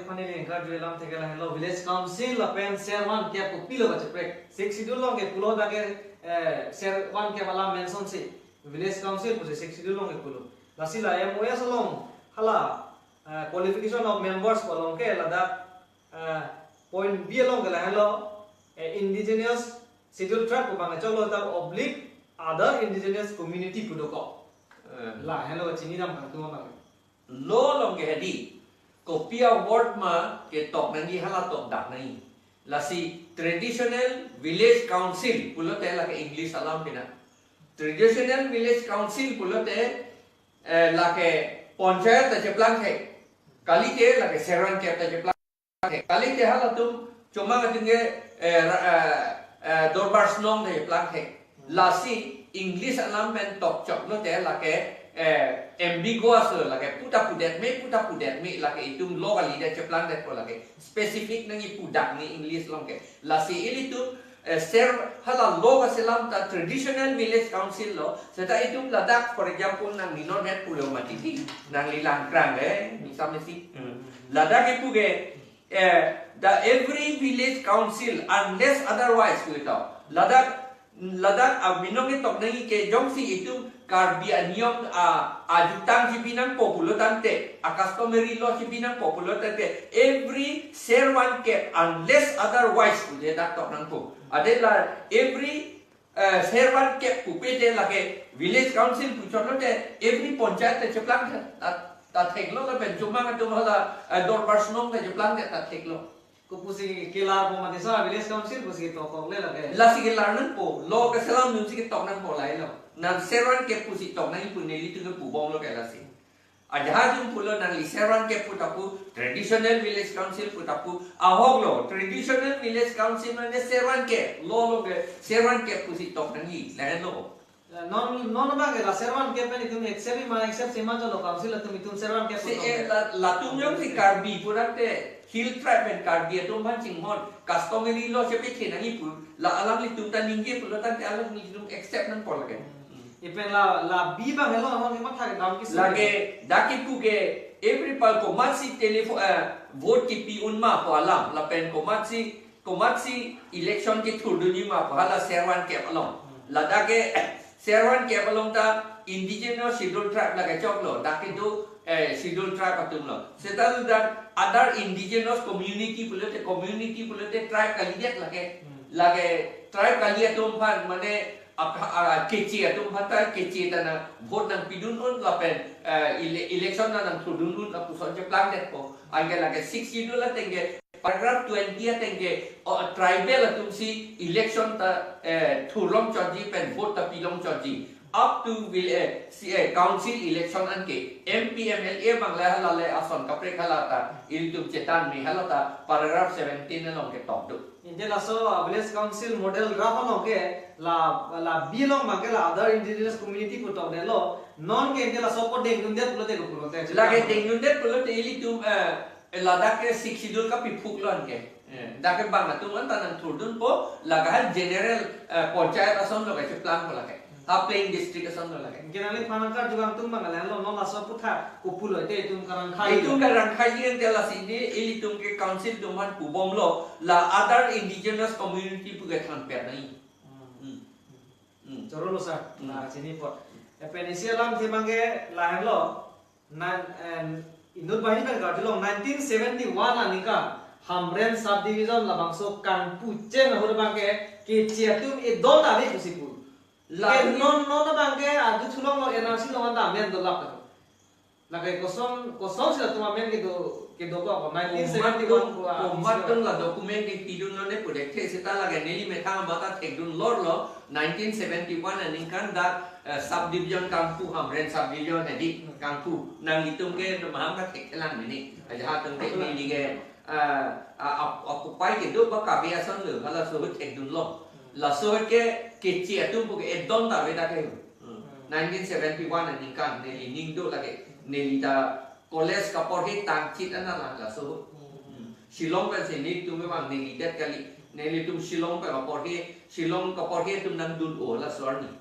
fani ni engkar juelam theke la hello village council la pen share one ke ko pilo bache prek six schedule long ke pulo da ke share one ke wala mention si village council puse six schedule long ke pulo la sila MOS long hala qualification of members ko long ke la da point B long ke la hello indigenous schedule track ko bang cholo ta oblique other indigenous community pudo ko la hello chini ram khang tu ma lo long ke hadi kopia word ma ke tok nangi hala tok dak nai la si traditional village council pulote la ke english alam pina traditional village council pulote la ke panchayat ta jeplang the kali ke la ke serwan ke ta jeplang the kali ke hala tum cuma nge dorbar snong de jeplang the la si english alam pen tok chok lo te la ke ambiguous la ke puta pudet me la ke itum locally de cheplang de ko la ke specific nangi pudak ni english long ke la si ilitu ser hala loga selam ta traditional village council lo seta itum ladak for example nang minor net pulo matiti nang lilang krang misam si ladak ipuge the every village council unless otherwise kuito ladak abinong itok nangi ke jongsi itu karbi aniom ajutang jibinang populo tante customary law jibinang populo tante every serwan cap unless otherwise kude dak tok nang po adela every serwan cap pupete lage village council puchono te every panchayat te cheplang ta theklo la ben juma ka tumhala dorbar snong te cheplang te ta theklo ko pusi kelar po matisa village council pusi to ko le lage la si kelar nan po lo ka salam nu si tok nan po lai lo nan serwan ke pusi tok nan pu neli tu pu bong lo ka la si ajahajum pulo nan li serwan ke putapu traditional village council putapu ahog lo traditional village council nan serwan ke lo ke serwan ke pusi tok nan hi la lo non ba ke la serwan ke pe ni tum accept ma accept sema jo lo council tum tum serwan ke se la tum yong si karbi purate hill tribe and karbi tum ban chinghon customary law se pe thena hi pu la alam li tum ta ningge pulo tan te alam ni tum accept nan pol ke ipen la bi ba hello non ma thak dam ki lage daki pu ke every pal ko matsi telephone vote ki pi un ma po alam la pen ko matsi election ki thurdu ni ma phala serwan ke along la dake serwan ke along ta indigenous scheduled tribe lage chok lo daki do scheduled tribe atum lo setal that other indigenous community pulote tribe kaliet lage tribe kaliet tum phan mane keci atum phata keci tana vote nang pidun on lapen election nang thudun un la puson je plan det ko age lage 6 schedule la tenge paragraph 20 tenge tribal atum si election ta thulong choji pen vote ta pilong choji up to council election anke MP MLA bangla halale ason kapre khalata iltum chetan me halata paragraph 17 along ke top do injela so village council model rahono ke la bilong magela other indigenous community ko to delo non ke injela so ko deng dunde pulote ko pulote lage deng dunde pulote ilitum ladak ke siksidul ka pipuk lon ke dake bang atum an tanan thurdun po laga general panchayat ason lo ke plan ko lage Hapeng district asan lo lagi. Kenali panangkar juga tum bangalan lo non laso putha kupulo itu tum karang khai. Itu karang khai yang telah sini ili tum ke council tuman pubom lo la other indigenous community puge thamper nai. Coro lo sa. Nah sini pot. Penisi alam thimange lahan lo nan indut bahini kan garjulong 1971 anika Hamren subdivision labangso Kangpu ceng hur bangke ke ciatum idol tadi kusipur. Lagi non bangke adu thulong lo NRC lo anda men do lap ko lagi kosong sila tuma men ke do ko 1971 ko matong la dokumen ke pidun lo ne pudek the sita lagi neli metang bata thekdun lor lo 1971 aning da subdivision Kangpu Hamren subdivision edi Kangpu nang itum ke maham ka theklan ni aja tung ke ni ke occupy ke do ba ka biason lo hala so thekdun lo la so ke keci atum buke edon ta beda ke 1971 ani kan neli ningdo lagi neli ta college ka porhe tangchit ana la so Shillong pe sini tu memang neli det kali neli tu Shillong pe ka porhe tu nang dun o la sorni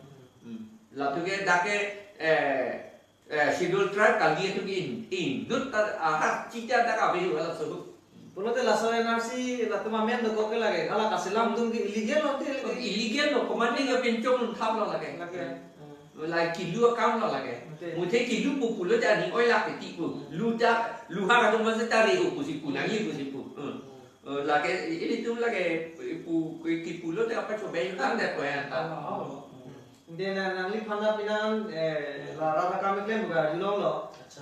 la tu ke dake schedule tribe kali itu indut cita tak apa itu alat sebut. Pulo te laso NRC la tuma men do ko ke lage ala kasilam tum ki illegal hote Illegal lo, commanding yang pencong tham lo lagi. Lai kilu account lo lagi. Mungkin kilu buku lo jadi oyak tipu. Lu harus masih cari upusipu, nangi upusipu. Lagi ini tuh lagi kipu lo te apa coba yang kan deh koyan. Dia nang li phanda pinan la rata kami klaim buka dilong lo.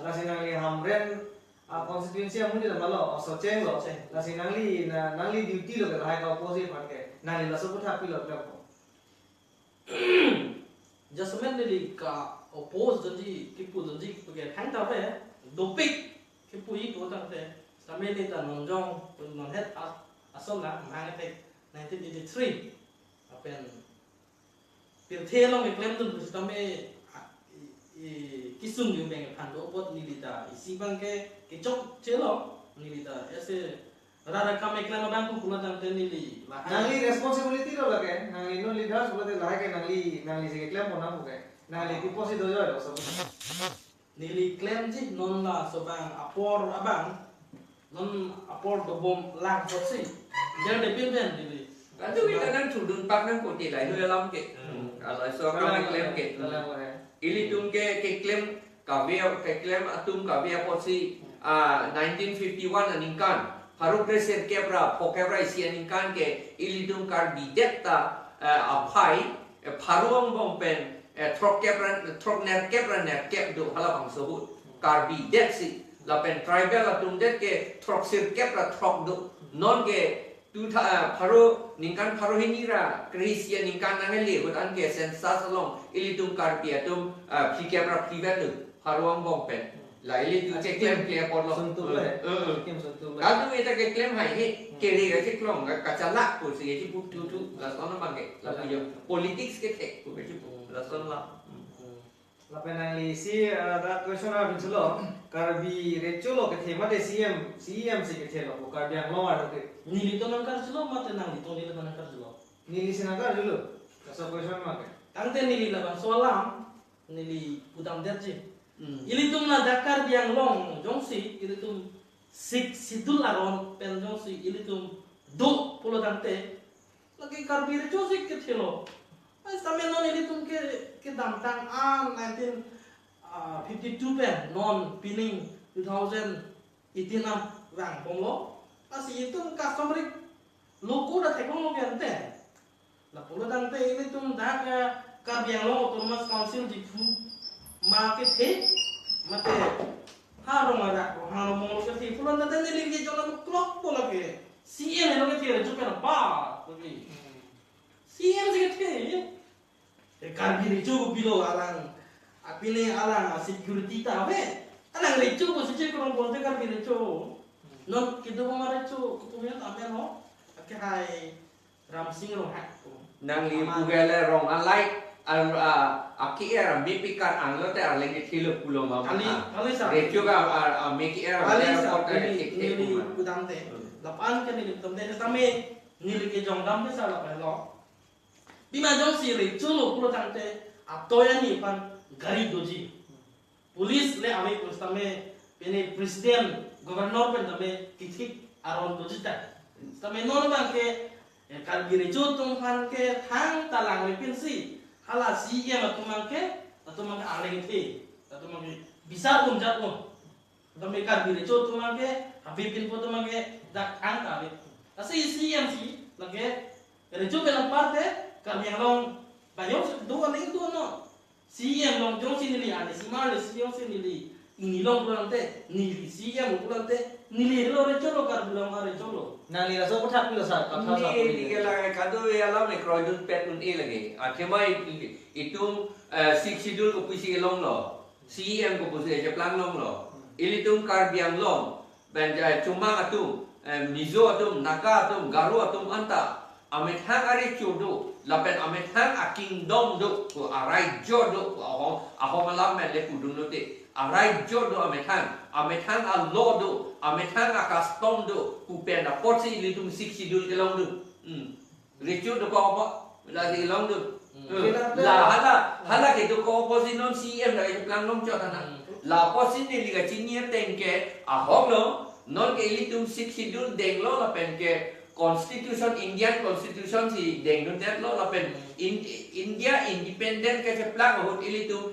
La sinang li hamren constituency amun di malo so cheng lo. La sinang li duty lo ke hai ka opposite pakai. Nang li la so putha pi lo klaim. Jasmen ni ka oppose jadi kipu jadi pakai hang tahu ya. Dopik kipu itu tang te. Sampai ni ta nonjong non head asal lah mang te 1983. Apa yang Pilih long klaim tu sampai kisung yang bang pandu buat nilita isi bangke kecok celo nilita ese rara kami klaim bang tu pulau tang nili Nangli responsibility lo lage nangli no leaders boleh lage nangli sih klaim mana bukan nangli tipu sih dojo lo so nili klaim sih non lah sobang apor abang non apor tu bom lang buat sih jangan dependen nili. Kan tu kita kan sudut pak kan koti lah itu dalam ke. Kalau so kami klaim ke. Ili tum ke klaim klaim atum kavia posi 1951 aningkan. Haru present kebra pokebra isi aningkan ke ili tum kar bidetta apai paruang bompen trok ner kep do halapang sebut kar bidet si lapen tribal atum det ke trok sir kebra trok do non ke tu paro ningkan paro hinira Krisia ningkan nangeli bukan ke sensas long ili tum karpia tum pikir private haruang bompen la ili tu claim por lo sentuh lah kim sentuh lah kalau itu ke claim hai he kiri ke klong kacalak pun sih itu tu la sona bangke la punya politics ke tek tu ke la sona la penali si ada question ada bincelo karbi rechulo ke thema de CM sih ke thelo karbi ang lo ada ke Nili tu nangkar jelo mate nang itu nili tu nangkar jelo. nili sinagar dulu kaso question make Tang te nili laban solam nili udam derje. Ili tum na dakar biang long jongsi ili tum sidul aron pen jongsi ili tum do pulo tang te lagi karbir josik ke thelo. Ai samen non ili tum ke dam tang 1952 pen non pining 2018 am rang ponglo. Asi itu customer loko dah tekong lo kente. La pulo tang te ili tum dak ka biang long autonomous council di market he mate harong ada harong mo ke ti pulo tang te nili ke jola clock pola ke CM lo ke ti ju pera ba pagi CM ke te e karbi ni ju bilo alang apile alang security ta be alang re ju ko se ko bolte karbi ni ju non kita mengare cu kutunya tampe no ke hai ramsing ro hak nang li pugale rong alai aki era mipikar anglo te arleng ke thilo pulo ma kali sa retio ka meki era airport ini kudang te lapan ke ni tum te tame ni ke jong dam te sa la lo bima jong si re chu lo pulo tang te atoya ni pan gari doji pulis le ame pulis tame pene presiden gubernur pen tame kitik aron dojita tame non bang ke kalbire jotung han ke thang talang le pinsi hala si ye matumang ke areng te atumang ke bisa jat tame kalbire jotung mang ke habibin po tumang ke dak ang tabe asi si em si lage rejo ke parte kami long bayo do ni do no si em long jong sinili ane si mal si jong sinili nilong kurante nili siya mo kurante nili lo recho lo kar bilang are cholo nali raso putha pilo sa katha sa ni kala kado alam ne kroidun pet un e lagi athema itu sidul ko puisi long lo CM ko puisi je plan long lo ilitung kar biang long banja cuma atum mizo atum naga atum garu atum anta amit hang are chodo lapen amit hang aking dom do ko arai jodo ko aho malam me le kudun te arai jodo ametang a lodo ametang a custom do kupen a porsi litum 60 dul kelong do recho do ko apa la di long do hala ke do ko opposition CM la ke plan long chota na la opposition ni liga chinia tengke ahok lo non ke ili tum six schedule deng lo la pen ke constitution Indian constitution si deng no net lo la pen India independent ke plan ho ili tum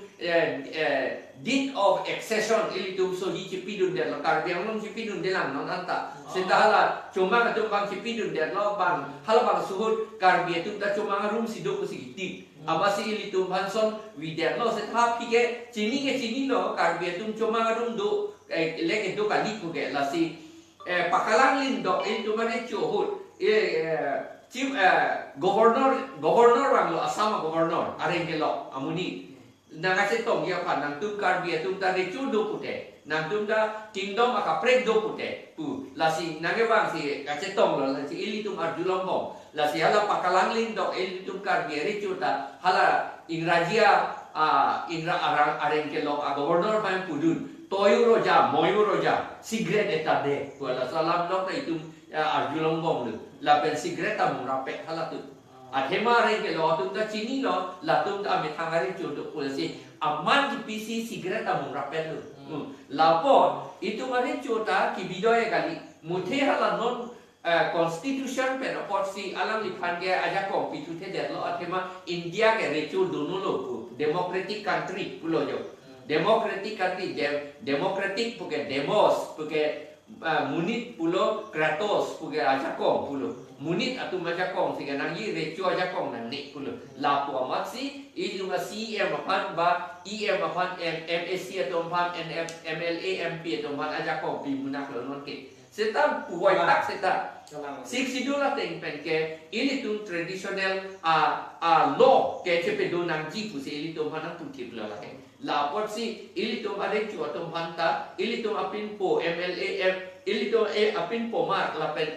deed of accession ili tum so hi chipidun de la kar biang long chipidun de lang non anta sendala cuma ka tum bang chipidun de lo bang hala bang suhut kar bia tum ta cuma room si do ko si ti abasi ili tum hanson widet lo set ha pike chini lo kar bia tum cuma room do leke do ka lik ke la si pakalang lin do ili tum mane chuhut chief governor bang lo asama governor areng lo amuni nangase tong ya pan nang tum kar bia tum ta rechu do pute nang tum da kingdom aka prek do pute pu la si nange bang si kache tong lo la si ili tum arjulong bong la si hala pakalang lin do ili tum kar bia rechu ta hala ingrajia ingra areng ke lo a governor pan pudun toyu roja moyu roja sigret eta de wala salam lo na itum arjulong bong lu la pen sigret ta murape hala tu Athema reng ke lo tum ta chini lo la tum ta me thangari chu do polisi aman ki pc sigaret ta mung rapel lu la po itu mari chu ta ki bidoye kali muthe hala non constitution pe no pot si alam li phan ke aja ko pi thu the de lo athema India ke re chu do no lo democratic country pulo jo democratic country democratic puke demos puke munit pulo kratos puke aja ko pulo munit atu maja kong sehingga nangi recu aja kong nani pulo lapu amat si itu masih CM apan ba EM apan MSC atau apan MLA MP atau apan aja kong pi munak lo non ke seta puai tak seta six idola teng pen ke ini tu traditional law ke cepe do nang ji pu si ini tu apan tu ki pulo lah ke lapor si ini tu ada cu atau apan ta ini tu apin po MLA ini tu apin po mar lapen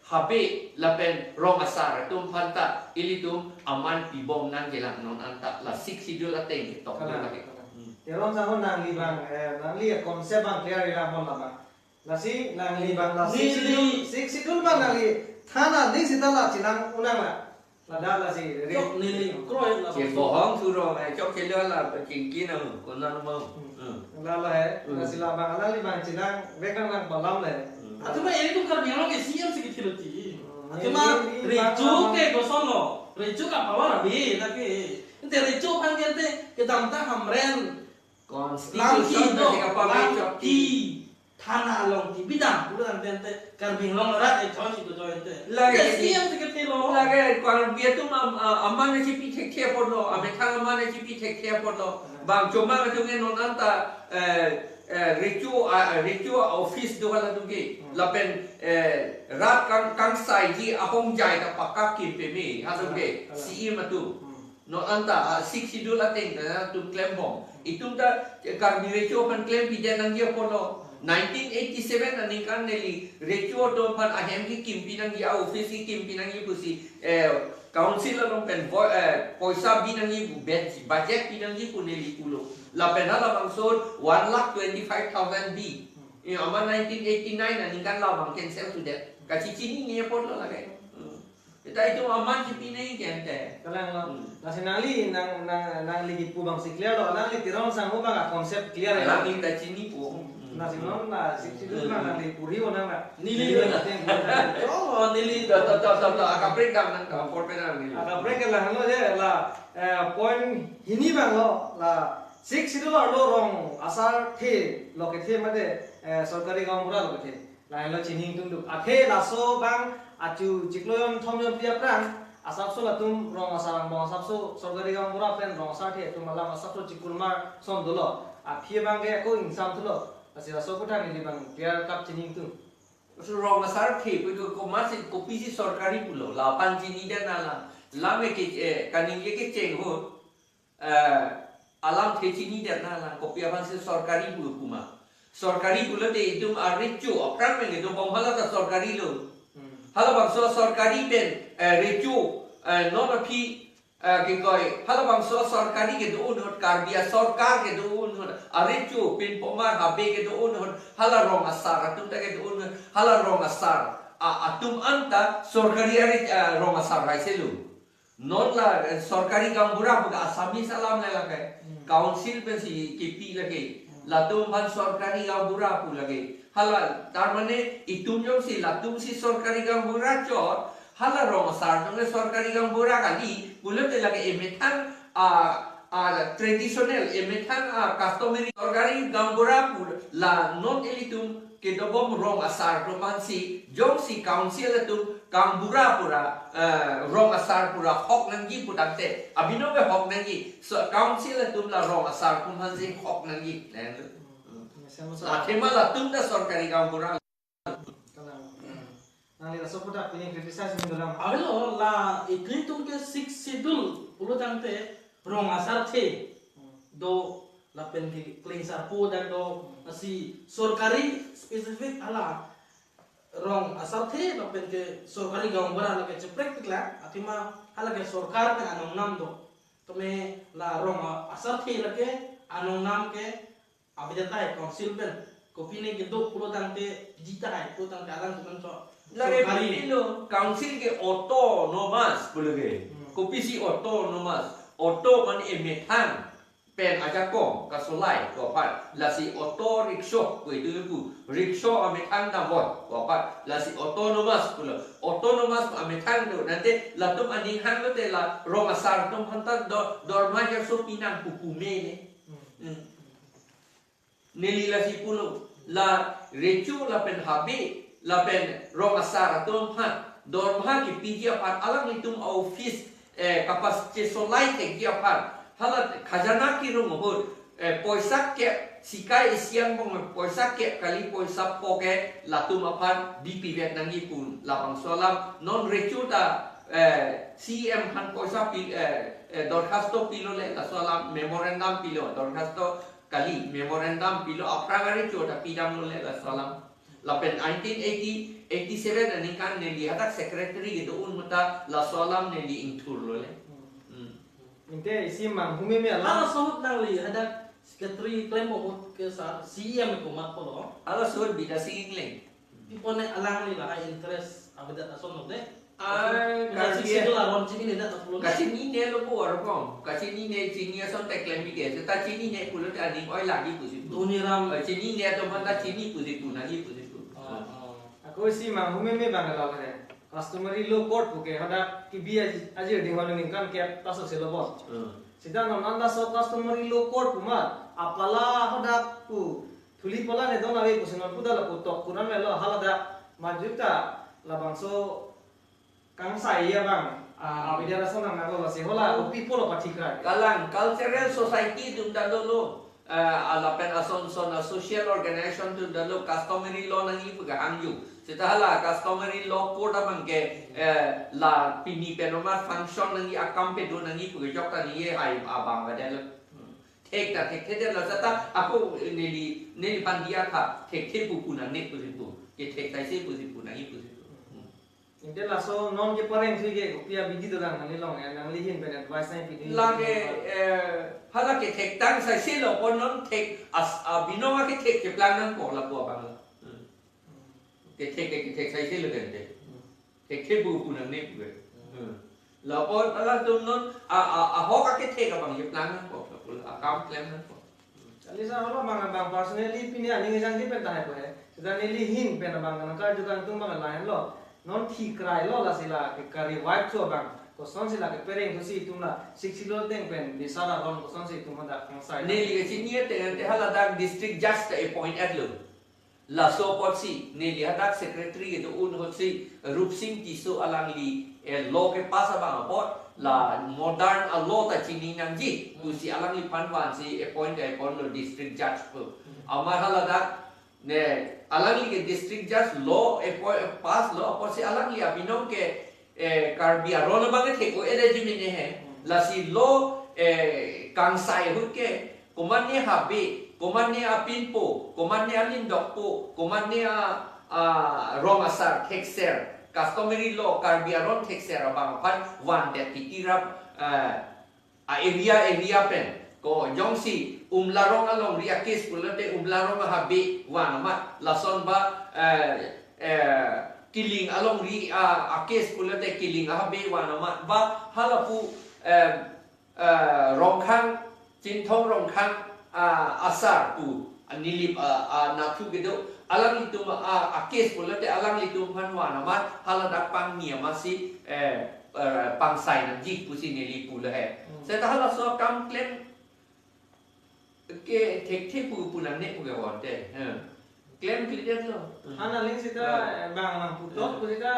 Habe lapen rong asar tum phanta ili tum aman pibom nang jelang non anta la six idul ateng tok lagi. Terong sa nang li bang nang li konsep bang clear ila mon lama. La si nang li bang la six idul bang nang li thana ni sitala chilang unang la. La da la si re ni kroy la. Che bohong tu ro mai chok che la kin na kon na mo. La la hai la si la bang la li bang chilang vekan nang balam le. Atuma ini tuh kan bilang ke CM sedikit roti. Atuma recu ke gosono, recu ka bawa rabi, tapi ente recu kan gente ke damta hamren Constitution ke apa ki tanah long ki bidang bulan ente kan binglong rat chon itu join ente. Lagi CM sedikit lo. Lagi kalau dia tu aman na cipi tek porlo, ame thang aman na cipi tek porlo. Bang cuma ka tungen non anta recu office do hala duge lapen rat kang sai ji ahong jai ta pakka ki pe me ha duge CM tu no anta 6 dola teng tu claim bom itu ta kar bi recu pan claim bi nang dia polo 1987 ani kan neli recu do pan ahem ki kim pinang ya office ki kim pinang yi pusi council long pen poisa binang yi budget binang yi puneli pulo la pena la bangsod 1,25,000 B. Ini aman 1989 ani kan la bang cancel tu det. Kaci cini ni pun la kai. Kita itu aman cipi ni kan te. Kalang la la sinali nang li pu bang si clear lo nang li tirong sang ho bang konsep clear La kita cini pu. Na sinon na six idul nang li puri ho nang Nili oh nili Tak akapret kam nang ka por pera ni. Aga break la halo je la point hini bang lo la six idul lo rong asar the lo ke the made sarkari gaum pura lo ke the la halo chining tum du athe la so bang achu chikloyon thomyon pia prang asap so la tum rong asarang bong asap so sarkari gaum pura pen rong asar the tum malam asap so chikulmar son dolo a phie bang ge ko insam thulo asira so kutang ni bang pia kap chining tum So rong asar ke pu ko masih kopi si sarkari pulo 8 cini dan la me ke kaning ye ke cheng ho alam ke cini dan kopi apa si sarkari pulo kuma sarkari pulo te itu recu apran me itu bom hala ta sarkari lo hala bang so sarkari ben recu non api ke koi hala bang so sarkari ke do unhot karbia sarkar ke do unhot recu pin pomar habe ke do unhot hala rong asar atum ta ke do unhot hala rong asar atum anta sarkari rong asar rai selu non la sorkari gambura buka asami salam le lagi council pe si kipi lagi latum ban sorkari gambura pu lagi hala tar mane itum jong si latum si sorkari gambura chot hala rong sar jong le sorkari gambura kali bulat lagi emetan tradisional emetan customary sorkari gambura pu la non elitum ke dobom rong asar romansi jong si council itu gambura pura rong asar pura hok nangi pudante abino be hok nangi so council itu la rong asar kumansi hok nangi la tema la tum da sorkari gambura Nang lila sopudak ini criticize min dalam Abelo la iklim tum ke 6 schedule pulo tangte rong asar the do la pen ki kling sarpu dan do si sorkari spesifik ala rong asar the la pen ke sorkari gambara la ke ceprek tikla atima ala ke sorkar ke anong nam do tome la rong asar the la ke anong nam ke abidata hai council pen kopine ke do pulo tangte jita hai pulo tangte alang tukan so lagi pilo council ke autonomous bulge kopi si autonomous auto man emetan pen aja kong kasolai ko pat la si auto rickshaw ko itu bu rickshaw ametan da bot ko pat la si autonomous pulo autonomous ametan do nanti la tum aning han lo te la rong asar tum hantar dor ma ya so pinang pupume ne neli la si pulo la rechu la pen habi la pen rong asar tum han dor ma ki pidia pat alang itum office kapas cesolai te kia pat halat khajana ki rum hur poisa ke sikai siang bong poisa ke kali poisa poke latum apan DP vet nangi pun lapang solam non rechuta CM han poisa pi dorkasto pilo le la solam memorandum pilo dorkasto kali memorandum pilo aprangari chota pidam le la solam lapen 1980 87 ani kan neli hatak secretary gitu un muta la solam neli intur lo le inte isi mang humi mi ala alam sohut nang li ada sekretari klaim mo ke sa CM ko mat po do ala sod bida singling ipone alang li la interest abeda ason no de ay kasi kasi itu la ron chini na pulo kasi ni ne lo bo arpom kasi ni ne chini ason te claim ke ta chini ne pulo ta ani oi lagi pusi duniram chini ne to manda chini pusi pu nagi pusi pu aku isi mang humi mi bangala kare customary law court buke hada kibi aji dingwan ningkan ke tasok selo bos sida non anda so customary law court puma apala hada ku thuli pola ne dona we kusin pudala ku tok kuran melo halada majuta labangso kang sai ya bang abidara sonang nago basi hola upi polo patikra kalang cultural society dum dalo ala pen ason son social organization dum dalo customary law nangi puga hangyu setahala customary law code amangke la pini penoma function nangi akampe do nangi puga jokta ni hai abang gadel tek ta tek de la sata aku neli pandia kha tek pupu na nek pusipu ke tek tai se pusipu nangi pusipu inte la so non ke pareng sige upia bidi dorang nani long ya nang lihin ben advice nai pidi lage hala ke tek tang sai se lo pon non tek as binoma ke tek ke plan nan ko la ko bang ke tek sai se lo den tek pupu na nek pu la pon ala tum non a ho ka ke tek bang ke plan nan ko account claim nan ko alisa hola bang bang personally pini ani ngang di pen tahe poe sudah nili hin pen bang nang ka juga tung bang lain lo non thi krai lo la sila ke kari wipe cho bang ko son sila ke pereng tu si tumna 60 lo teng pen di sara ron ko son si tum da kang sai ne li ke ni te hala dak district judge te appoint at lo la so pot si ne li hadak secretary ke un hot si rup singh ti so alang li law ke pasa bang pot la modern a law ta chini nang ji tu si alang li panwan si appoint lo district judge po amar hala dak ne alang li ke district judge law pass law por si alang li abinom ke karbi aron bang ke ko eligible ne hai la si law kang sai hu ke koman ne habe koman ne apinpo koman ne alindokpo koman ne rong asar texer customary law karbi aron texer abang pan one that pitirap area pen ko jong si umlarong along riakis pulate umlarong habe wan ma lason ba killing along ri a case pula te killing a be wa na ma ba hala pu rong khang chin thong rong khang asar pu anilip na thu ge do alang itu a case pula te alang itu phan wa na ma hala dak pang nia ma si pang sai na ji pu si nili pu le he se ta hala so kam claim ke tek pu pu na ne pu ge wa te claim clear lo Ana ling sita bang nang putot sita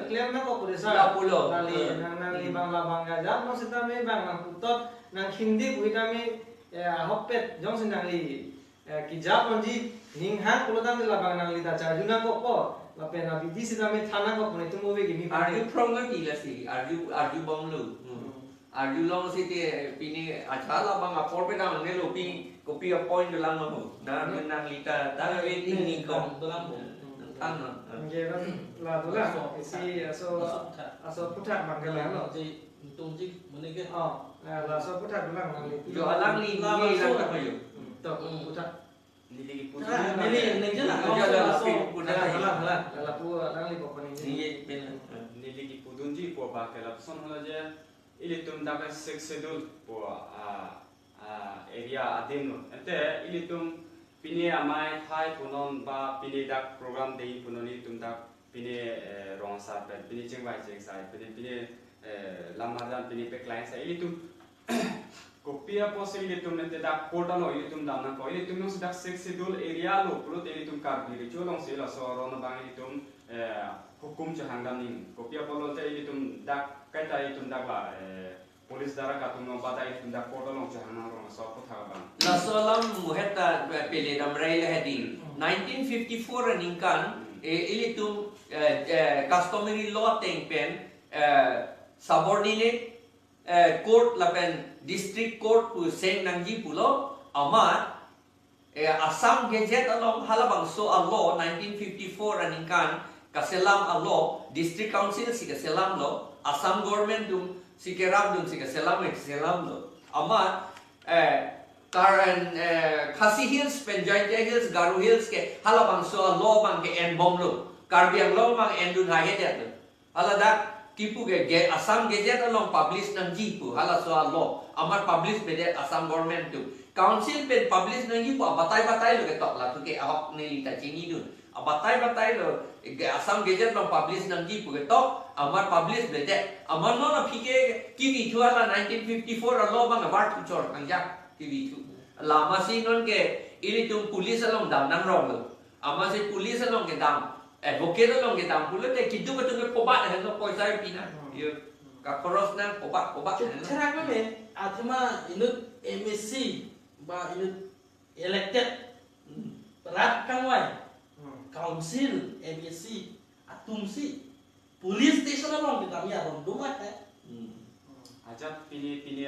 claim na ko purisa La pulo. nali bang la bang gajam no sita me bang nang putot nang hindi buita me hoppet jong sinang li kijap onji ning han pulo dam la bang nang li da charjuna ko ko la pe na bidi sita me thana ko pune tumo be gimi are you from the kilasi are you bong lu are you long si te pini achala bang apor pe na ne lo pi kopi a point lang mo na nang lita ta we ni ko dalam tan no nge la tu la isi aso putat bang gala no ji tung ji mana ke la so putat bilang nang li yo alang li ni lang ka yo to putat Nili Nili neng je lah. la pu nang li ko ni ni pen Nili pudunji po ba ke la son hola je ili tum da ka schedule po area adem ente ili tum pini amai thai punon ba pini dak program dei punoni tum dak pini rong sa pe pini jingwai jing sai pini lamadan pini pe client sai ili tum kopia posil ili tum ente dak portal ili tum dam na ko ili tum nos dak schedule area lo pro ili tum kar bi cholong se la so ron bang ili tum hukum chahangam ning kopia polo te ili tum dak kaita ili tum dak la polis dara ka tum no bata ili tum dak portal long chahana ron so ko tha bang la solam muheta pele dam rail heading 1954 aninkan ilitum customary law teng pen subordinate court la pen district court pu seng nangji pulo ama Assam Gazette along halabang so a law 1954 aninkan kaselam a law district council si kaselam law Assam government dum si keram dum si kaselam lo ama Karan Khasi Hills, Penjaita Hills, Garu Hills ke halabang so law bang ke en bom lo. Karbiang law bang en dun haye det lo. Hala dak kipu ke Assam Gazette along publish nang jipu hala so law. Amar publish be det Assam government tu. Council pen publish nang jipu abatai lo ke tok la tu ke ahok ni lita chini dun. Abatai lo Assam Gazette along publish nang jipu ke tok amar publish be det. Amar no na phike kiwi thua la 1954 law bang award tu chor angjak TV tu. Lama si non ke ini tu polis along dam nang rong lo. Ama si polis along ke dam. Advocate along ke dam pula te kitu betul ke pobat dah lo poisai pina. Yo ka koros nang pobat. Cara apa me? Atma inut MSC ba inut elected rat kangwai council MSC atumsi police station along kita mi aron dumat ajat pini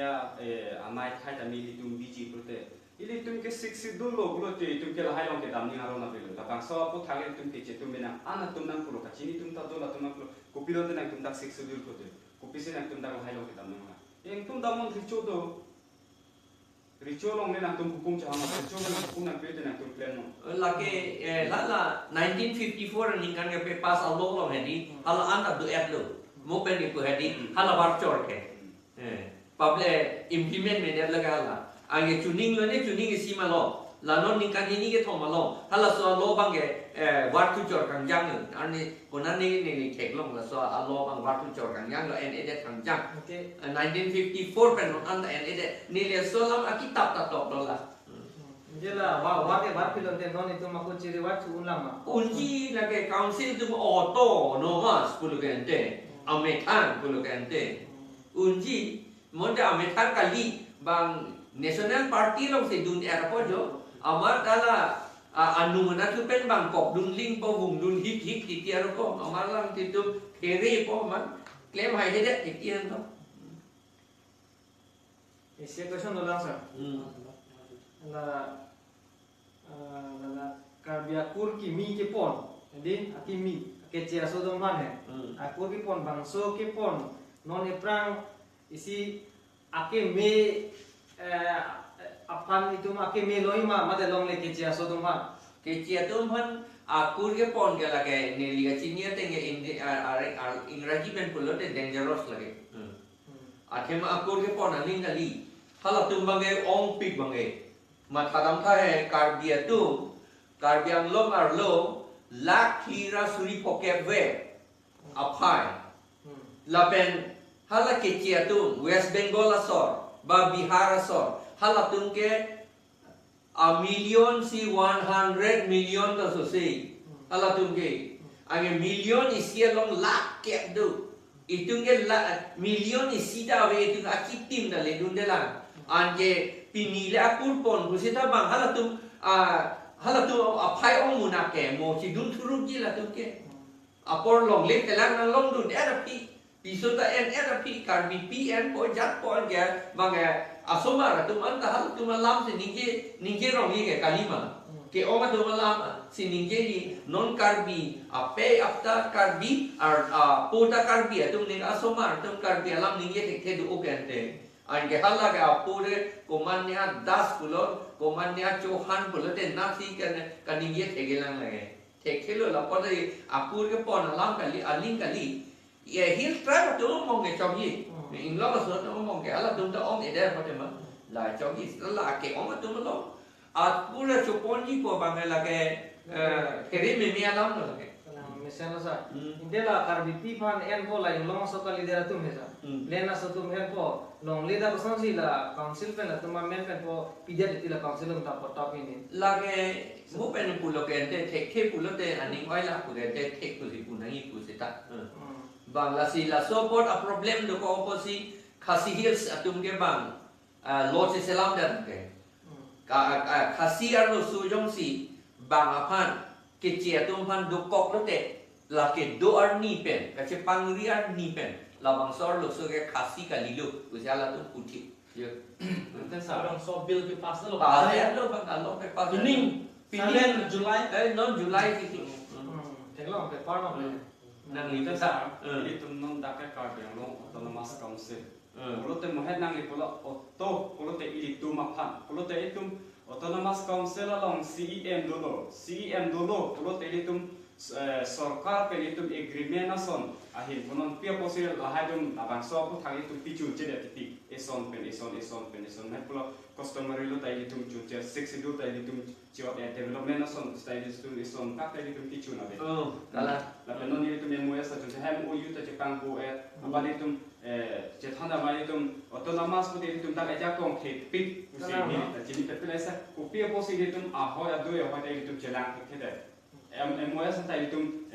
amai thai ta mi tum biji prote ili tum ke six dul lo gulo te tum ke la hai long ke dam ni aro na pelo ta bang so pu thage tum ke che tum bena ana tum nang pulo ka chini tum ta do la tum nang pulo kopi lo te nang tum dak six dul prote kopi se nang tum dak hai long ke dam ni eng tum damon richo do richo long ne nang tum hukum cha ma richo nang hukum nang pe te nang tum plan no Laki la 1954 ni kan ke pas along lo hedi hala anda do at lo. Mo pen ni pu hedi hala bar chor ke. Public implement me dia laga la. Ange tuning lo ne tuning isi ma lo. La non ni kan ni ke thom ma lo. Hala so lo bang ke war tu chor kang jang ni. Ani konan ni tek long la so a lo bang war tu chor kang jang lo en edet kang jang. okay 1954 pen anda en edet ni le so lam akitab ta tok lo la. jela wa ke war pilon te non itu makun ciri wat ulama Unji lagi council tu auto nomas puluh kente, Amerikan puluh kente. Unji, monda Amerikan kali bang National Party long se dun era pojo, amar dala anu mana tu pen bang kop dun ling po hum dun hik di tiar ko, amar lang titu kere po man, klaim hai hedet di tiar to. isi question ulang sa la karbiakur ki mi ke pon jadi aki mi ke cia so dong man he aku ki pon bang so ke pon non eprang isi ake me apan itu ake me loi ma mate long le ke cia so dong man Kecil tu pun akur ke pon ke lagi ni liga Cina tenge Inggeris ben pulo te dangerous lagi. Akhirnya akur ke pon aling kali. Kalau tu bangai ong pik bangai. Matadam tha hai karbia tu karbiang long arlo lak hira suri poket ve apai. Lapen hala kecil tu West Bengal asor, ba Bihar asor. Hala tu ke a million si 100 million ta so si. Hala tu ke ange million isi long lak ke tu. Itu ke million isi dah we itu akitim dah le dun delang. Anje pinile akur pon kusita bang hala tu apai ong munake mo si dun turun je lah tu ke. Apor long le telang nang long dun era pi pisota en era pi karbi pi en po jat po ge bang asoma tu man hal tu malam si ninge rong ye kalima ke oma tu malam si ninge ni non karbi ape after karbi ar pota karbi tu ning asoma tu karbi alam ninge te du okente ange hala ke apure komanya 10 pulo komanya Chauhan pulo te nasi kan ninge te gelang lage te khelo la po de apur ke pon alam kali aling kali ye hill tribe tu mong ke chom yi in lo so tu mong ke ala tu ta ong ede po te ma la chom yi la ke ong tu lo apura chopon ji ko bang la ke keri me mi alam no ke misalnya sa indela karbi pipan en po la long so kali dera tu mesa lena so tu en po long leda ko sansi la council pen la tuma men pen po pija de la council ta po top ini la ke mo pen pulo ke te ke pulo te ani oi la pu de te ku si pu nangi pu si ta bang la si la support a problem do ko po si khasi hills atum ke bang lo se selam dan ke khasi ar lo su jong si bang apan ke chi atum pan do kok lo te la ke do ar ni pen ka che pangri ar ni pen la bang sor lo so ke khasi ka lilu ku sa la tu puti yo Nanti sa Orang so bill ke pas lo. pa le lo bang lo pe pa Pining. Pining Julai. non July ti Tengok ke parma nang Nanti li sa ini tu non dapat karbiang long autonomous council. Kalau te mohet nang li pula auto, kalau te ili tu mapan, kalau te itu autonomous council along CEM dulu, kalau te itu सरकार पे itu agreement ason ahin punon pia posir lahai dum abang so pu thang itu pichu jede titi eson pen mai pulo customary lo tai itu chu 6 du tai itu jiwa development ason tai itu eson kak tai itu pichu na be kala la penon itu memo esa chu hem o yu ta jepang bu abang itu je thanda mai itu autonomous pu itu tak aja kong ke pit usi ni ta jini pe pela esa ku pia posir itu aho ya do ya pa tai itu jelang ke MOS ta itum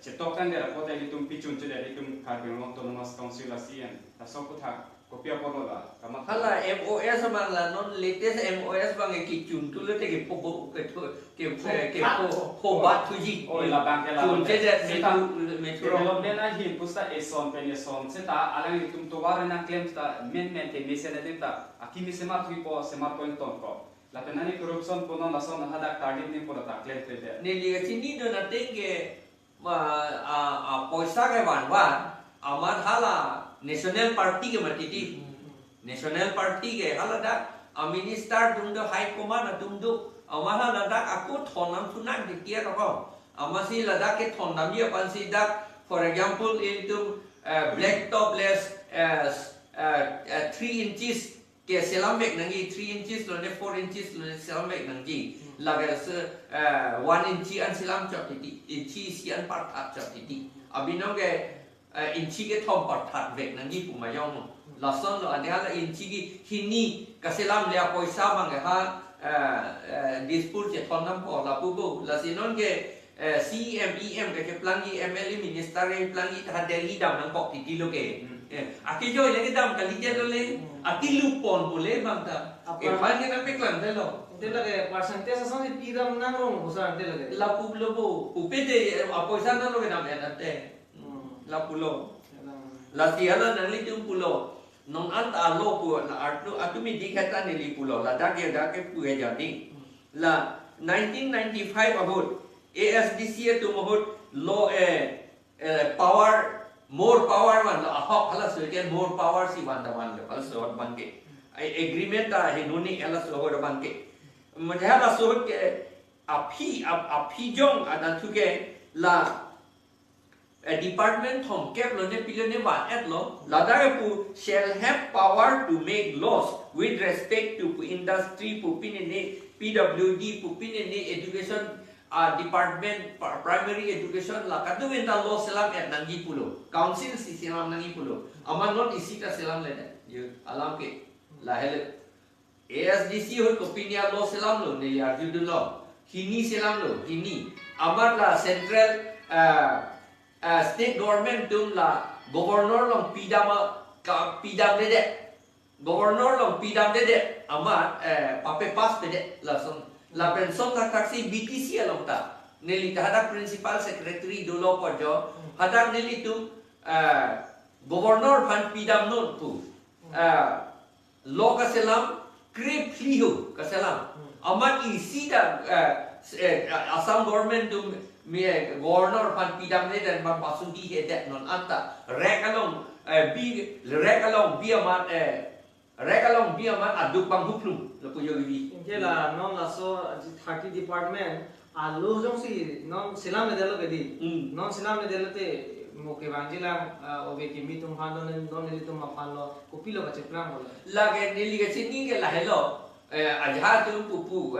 cetokan dera kota itum pichun che dera itum karbiang autonomous council asian ta sokutha kopia porola kama hala MOS bang la non latest MOS bang ki chun tu le te ke po bat tu ji oi la bank la chun che de metro development a hin pusta eson seta alang itum to war na claim ta men te mesen de ta akimi sema thui po sema point ton ko la penani corruption pono la son hada target ni pora ta claim te de ne li ga chini do na te ke a poisa ke wan amat hala national party ke matiti national party ke hala da a minister dum do high command dum do ama hala da aku thonam sunak de kia ko ama si la da ke thonam ye pan si da for example into black topless 3 inches ke selambek nangi 3 inches lo ne 4 inches lo ne selambek nangi laga se 1 inch an selam chop titi inchi sian part at chop titi abino ke inchi ke thom part that vek nangi pu ma yong la son lo ade hala inchi ki hini ka selam le poisa mang ha dispute je thon nam po la pu bu la sinon ke CEM ke plangi MLE minister plangi ta Delhi dam nang pok titi lo ke aki joy lagi dam kali dia le aki lupon boleh bang ta e fanya nang peklan de lo Ente lagi persentage asal si tiram nang usaha ente lagi la pulo bo upete apoisa na lo ke dam ya te la pulo la tiala nang li tum pulo non anta lo pu la atu mi dikata ni li pulo la da ke pu ya jadi la 1995 about ASDC tu mohot lo power more power man la hok hala so ke more power si banda man le pal so ban ke agreement ta hinuni ela so ho ban ke mujha la so ke api jong ada tu ke la department thom kep lo ne pile ne wan at lo la da pu shall have power to make laws with respect to industry pu pinene PWD pu pinene education department primary education la kadu enda law selam at nangi pulo council si selam nangi pulo aman not isi ta selam le you alam ke la hele ASDC ho kopinia law selam lo ne yar ju lo hini selam lo hini amar la central state government tum la governor long pidam de governor long pidam de amar pape pas de la pension tak taksi BTC long ta neli hadak principal secretary dolo pojo hadak neli tum governor fan pidam non pu law ka selam krip liho ka selam amar isi da Assam government tum governor pan pidam ne dan pan pasundi hedat non anta rekalong biamat aduk bang huplum lepo yogi Inke la non la so 30 department alu jong si non silam ne delo gedi non silam ne delo te moke banjila obe kimi tum phalo ne non ne tum phalo kopilo ka cheplang bola lage nili ga chini ke la hello ajha tu pupu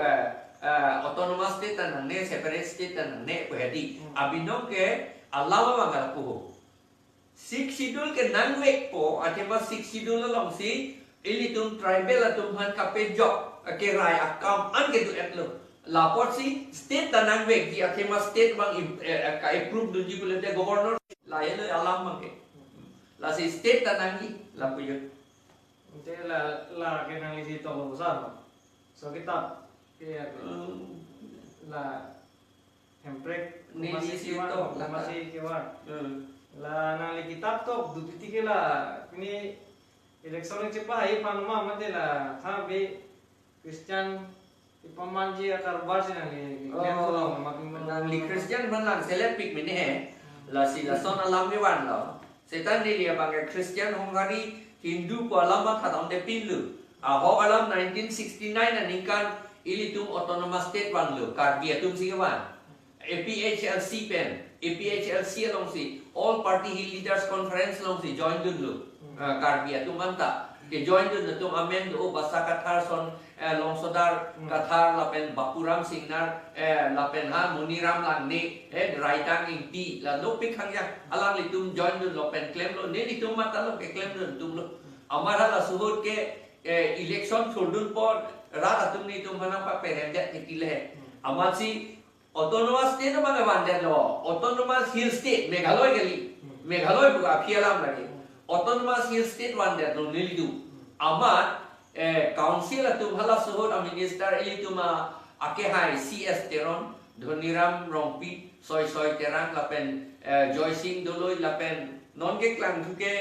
autonomous state and ne separate state and ne pehdi abino ke alama mangal puho 6 schedule ke nangwek po athema 6 schedule long si ilitum tribal atum han kape job ke rai akam an ke tu etlo laport si state nangwek di athema state bang ka approve dunji bule de governor la yelo alam mangke la si state nangi la puyo Inke la ke nang isi to besar so kita la emprek Ni masih isi kiwan to, masih kiwan la nang li kitab to dupiti ke la ini election cepa hai panma mate la tha be Christian ipamanji akar barsi nang li nang li Christian man selepik mini he la si la son alam ni wan lo setan ni dia bang Christian Hungary Hindu po alam tha dong de pinlu ho alam 1969 aninkan ilitum autonomous state wan lo karbi atum singawan APHLC pen APHLC long si all party leaders conference long si join dun lo karbi atum anta ke join dun atum amen do basa kathar son long sodar kathar lapen bapuram singnar lapen ha muniram lang ni raitang inti la lo pik hang yang alang litum join dun lopen claim lo ne litum mata lo ke claim dun tum lo amara la suhut ke election chodun por rata tumni tum hanam pa peremja tikile amasi autonomous state na mga wanda lo autonomous hill state meghaloi buka phialam lagi autonomous hill state wanda lo nilidu amat council atum hala suhut a minister ilituma ake hai CS teron dhoniram rongpi soy terang lapen joy singh doloi lapen non ke klang thuke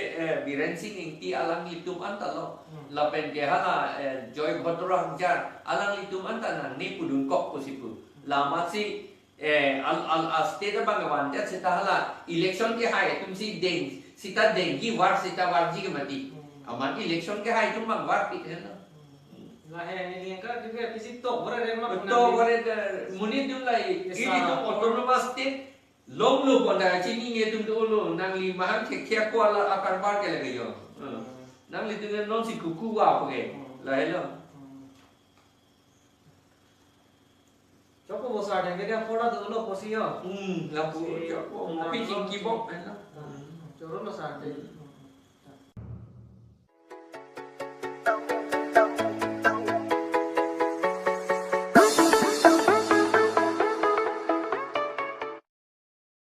biren singh ingti alang litum antalo lapen ke hala joy bhodra hangjar alang litum antana ni pudun kok posipu lamat si al state bangwan ja sita hala election ke hai tum si deng sita dengi war sita warji ke mati aman election ke hai tum bang war pit hen la he ni lingka juga pisi to bore re ma to bore muni dum lai ini tum autonomous state long lo pada chini ni tum do lo nang li maham ke kya ko ala akar bar ke lagi yo nang li tu non si kuku wa page la hello Choco bosa de que fora do lo posio la pu choko pi ching ki bok choro no sa de